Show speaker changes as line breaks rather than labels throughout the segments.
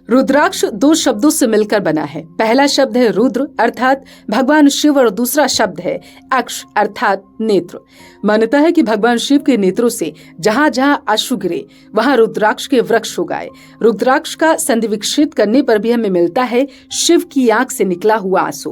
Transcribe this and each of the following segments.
रुद्राक्ष दो शब्दों से मिलकर बना है। पहला शब्द है रुद्र अर्थात भगवान शिव और दूसरा शब्द है अक्ष अर्थात नेत्र। मान्यता है कि भगवान शिव के नेत्रों से जहां जहां अश्रु गिरे वहां रुद्राक्ष के वृक्ष उगाए। रुद्राक्ष का संधिविक्षेप करने पर भी हमें मिलता है शिव की आंख से निकला हुआ आंसू।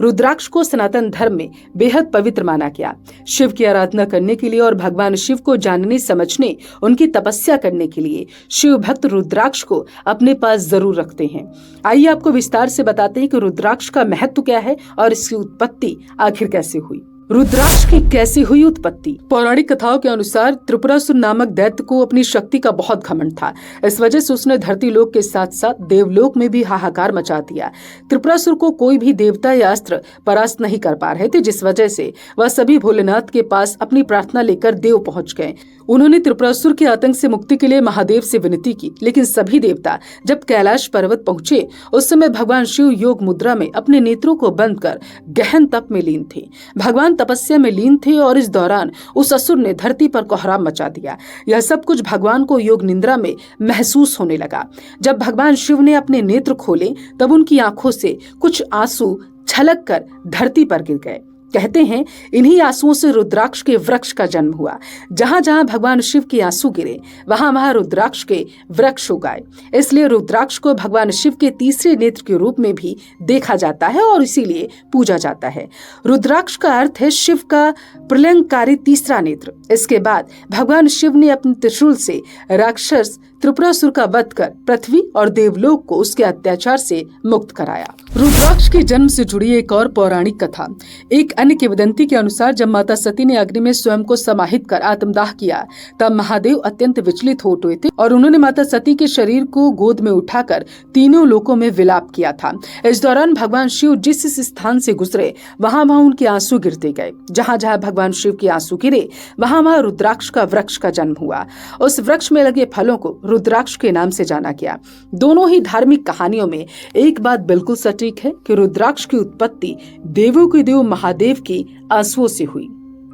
रुद्राक्ष को सनातन धर्म में बेहद पवित्र माना गया। शिव की आराधना करने के लिए और भगवान शिव को जानने समझने उनकी तपस्या करने के लिए शिव भक्त रुद्राक्ष को अपने पास जरूर रखते हैं। आइए आपको विस्तार से बताते हैं कि रुद्राक्ष का महत्व क्या है और इसकी उत्पत्ति आखिर कैसे हुई। रुद्राक्ष की कैसे हुई उत्पत्ति। पौराणिक कथाओं के अनुसार त्रिपुरासुर नामक दैत्य को अपनी शक्ति का बहुत घमंड था। इस वजह से उसने धरती लोक के साथ साथ देवलोक में भी हाहाकार मचा दिया। त्रिपुरासुर को कोई भी देवता या अस्त्र परास्त नहीं कर पा रहे थे, जिस वजह से वह सभी भोलेनाथ के पास अपनी प्रार्थना लेकर देव पहुंच गए। उन्होंने त्रिपुरासुर के आतंक से मुक्ति के लिए महादेव से विनती की, लेकिन सभी देवता जब कैलाश पर्वत पहुंचे उस समय भगवान शिव योग मुद्रा में अपने नेत्रों को बंद कर गहन तप में लीन थे। भगवान तपस्या में लीन थे और इस दौरान उस असुर ने धरती पर कोहराम मचा दिया। यह सब कुछ भगवान को योग निद्रा में महसूस होने लगा। जब भगवान शिव ने अपने नेत्र खोले तब उनकी आंखों से कुछ आंसू छलक कर धरती पर गिर गए। कहते हैं इन्हीं आंसुओं से रुद्राक्ष के वृक्ष का जन्म हुआ। जहां जहां भगवान शिव के आंसू गिरे वहां वहां रुद्राक्ष के वृक्ष उगाए। इसलिए रुद्राक्ष को भगवान शिव के तीसरे नेत्र के रूप में भी देखा जाता है और इसीलिए पूजा जाता है। रुद्राक्ष का अर्थ है शिव का प्रलयंकारी तीसरा नेत्र। इसके बाद भगवान शिव ने अपने त्रिशूल से राक्षस त्रिपुरासुर का वध कर पृथ्वी और देवलोक को उसके अत्याचार से मुक्त कराया। रुद्राक्ष के जन्म से जुड़ी एक और पौराणिक कथा। एक अन्य किंवदंती के अनुसार जब माता सती ने अग्नि में स्वयं को समाहित कर आत्मदाह किया तब महादेव अत्यंत विचलित हो उठे थे और उन्होंने माता सती के शरीर को गोद में उठाकर तीनों लोकों में विलाप किया था। इस दौरान भगवान शिव जिस स्थान से गुजरे वहां वहां उनके आंसू गिरते गए। जहां जहां भगवान शिव के आंसू गिरे वहां वहां रुद्राक्ष का वृक्ष का जन्म हुआ। उस वृक्ष में लगे फलों को रुद्राक्ष के नाम से जाना गया। दोनों ही धार्मिक कहानियों में एक बात बिल्कुल सटीक है कि रुद्राक्ष की उत्पत्ति देवों के देव महादेव की आंसुओं से हुई।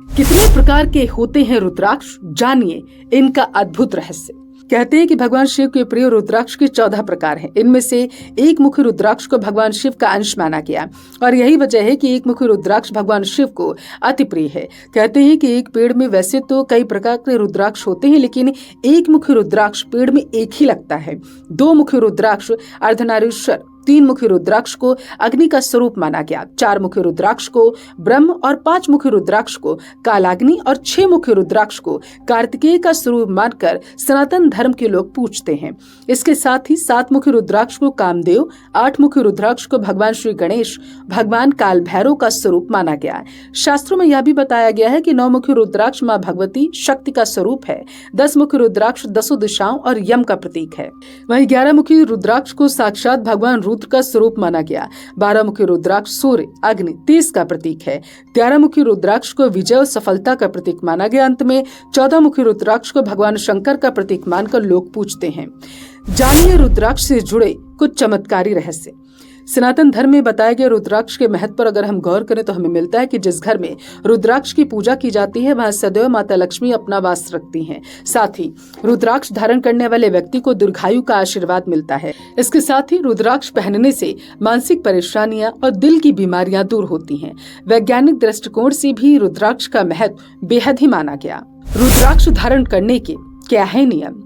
कितने प्रकार के होते हैं रुद्राक्ष, जानिए इनका अद्भुत रहस्य। कहते हैं कि भगवान शिव के प्रिय रुद्राक्ष के 14 प्रकार हैं। इनमें से एक मुखी रुद्राक्ष को भगवान शिव का अंश माना गया और यही वजह है कि एक मुखी रुद्राक्ष भगवान शिव को अति प्रिय है। कहते हैं कि एक पेड़ में वैसे तो कई प्रकार के रुद्राक्ष होते हैं, लेकिन एक मुखी रुद्राक्ष पेड़ में एक ही लगता है। 2 मुखी रुद्राक्ष अर्धनारीश्वर, 3 मुखी रुद्राक्ष को अग्नि का स्वरूप माना गया, 4 मुखी रुद्राक्ष को ब्रह्म और 5 मुखी रुद्राक्ष को कालाग्नि और 6 मुखी रुद्राक्ष को कार्तिकेय का स्वरूप मानकर सनातन धर्म के लोग पूजते हैं। इसके साथ ही 7 मुखी रुद्राक्ष को कामदेव, 8 मुखी रुद्राक्ष को भगवान श्री गणेश, भगवान काल भैरव का स्वरूप माना गया। शास्त्रों में यह भी बताया गया है कि 9 मुखी रुद्राक्ष माँ भगवती शक्ति का स्वरूप है। 10 मुखी रुद्राक्ष 10 दिशाओं और यम का प्रतीक है। वहीं 11 मुखी रुद्राक्ष को साक्षात भगवान रुद्र का स्वरूप माना गया। 12 मुखी रुद्राक्ष सूर्य, अग्नि, तेज का प्रतीक है। 13 मुखी रुद्राक्ष को विजय और सफलता का प्रतीक माना गया। अंत में 14 मुखी रुद्राक्ष को भगवान शंकर का प्रतीक मानकर लोग पूजते हैं। जानिए रुद्राक्ष से जुड़े कुछ चमत्कारी रहस्य। सनातन धर्म में बताए गए रुद्राक्ष के महत्व पर अगर हम गौर करें तो हमें मिलता है कि जिस घर में रुद्राक्ष की पूजा की जाती है वहां सदैव माता लक्ष्मी अपना वास रखती हैं। साथ ही रुद्राक्ष धारण करने वाले व्यक्ति को दीर्घायु का आशीर्वाद मिलता है। इसके साथ ही रुद्राक्ष पहनने से मानसिक परेशानियां और दिल की बीमारियां दूर होती हैं। वैज्ञानिक दृष्टिकोण से भी रुद्राक्ष का महत्व बेहद ही माना गया। रुद्राक्ष धारण करने के क्या है नियम।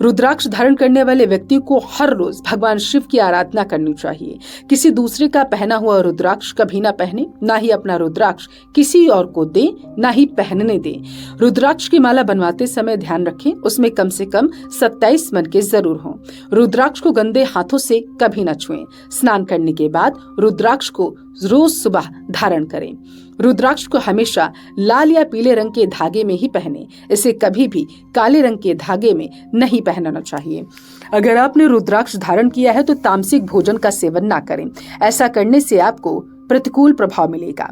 रुद्राक्ष धारण करने वाले व्यक्ति को हर रोज भगवान शिव की आराधना करनी चाहिए। किसी दूसरे का पहना हुआ रुद्राक्ष कभी ना पहने, ना ही अपना रुद्राक्ष किसी और को दे, ना ही पहनने दे। रुद्राक्ष की माला बनवाते समय ध्यान रखें उसमें कम से कम 27 मनके जरूर हों। रुद्राक्ष को गंदे हाथों से कभी न छुएं। स्नान करने के बाद रुद्राक्ष को रोज सुबह धारण करें। रुद्राक्ष को हमेशा लाल या पीले रंग के धागे में ही पहने। इसे कभी भी काले रंग के धागे में नहीं पहनना चाहिए। अगर आपने रुद्राक्ष धारण किया है तो तामसिक भोजन का सेवन ना करें। ऐसा करने से आपको प्रतिकूल प्रभाव मिलेगा।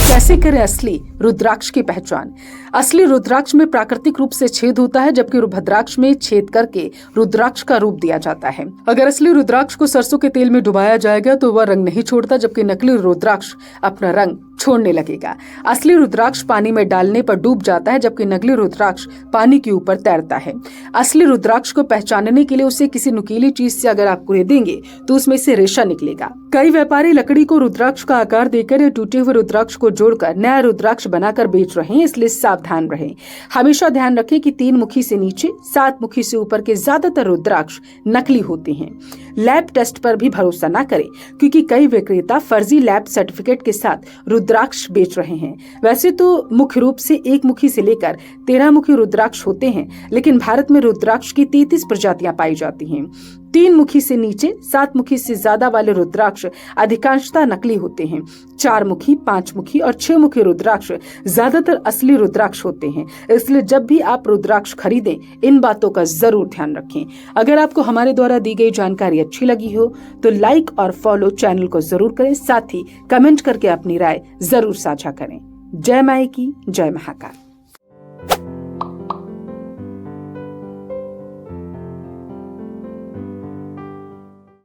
कैसे करें असली रुद्राक्ष की पहचान। असली रुद्राक्ष में प्राकृतिक रूप से छेद होता है, जबकि भद्राक्ष में छेद करके रुद्राक्ष का रूप दिया जाता है। अगर असली रुद्राक्ष को सरसों के तेल में डुबाया जाएगा तो वह रंग नहीं छोड़ता, जबकि नकली रुद्राक्ष अपना रंग छोड़ने लगेगा। असली रुद्राक्ष पानी में डालने पर डूब जाता है, जबकि नकली रुद्राक्ष पानी के ऊपर तैरता है। असली रुद्राक्ष को पहचानने के लिए उसे किसी नुकीली चीज से अगर आप कुरेदेंगे तो उसमें से रेशा निकलेगा। कई व्यापारी लकड़ी को रुद्राक्ष का आकार देकर या टूटे हुए रुद्राक्ष को जोड़कर नया रुद्राक्ष बनाकर बेच रहे हैं, इसलिए सावधान रहें। हमेशा ध्यान रखें कि 3 मुखी से नीचे 7 मुखी से ऊपर के ज्यादातर रुद्राक्ष नकली होते हैं। लैब टेस्ट पर भी भरोसा न करें, क्योंकि कई विक्रेता फर्जी लैब सर्टिफिकेट के साथ रुद्राक्ष बेच रहे हैं। वैसे तो मुख्य रूप से 1 मुखी से लेकर 13 मुखी रुद्राक्ष होते हैं, लेकिन भारत में रुद्राक्ष की 33 प्रजातियां पाई जाती हैं। 3 मुखी से नीचे 7 मुखी से ज्यादा वाले रुद्राक्ष अधिकांशतः नकली होते हैं। 4 मुखी, 5 मुखी और 6 मुखी रुद्राक्ष ज्यादातर असली रुद्राक्ष होते हैं। इसलिए जब भी आप रुद्राक्ष खरीदें, इन बातों का जरूर ध्यान रखें। अगर आपको हमारे द्वारा दी गई जानकारी अच्छी लगी हो तो लाइक और फॉलो चैनल को जरूर करें, साथ ही कमेंट करके अपनी राय जरूर साझा करें। जय माई की, जय महाकाल।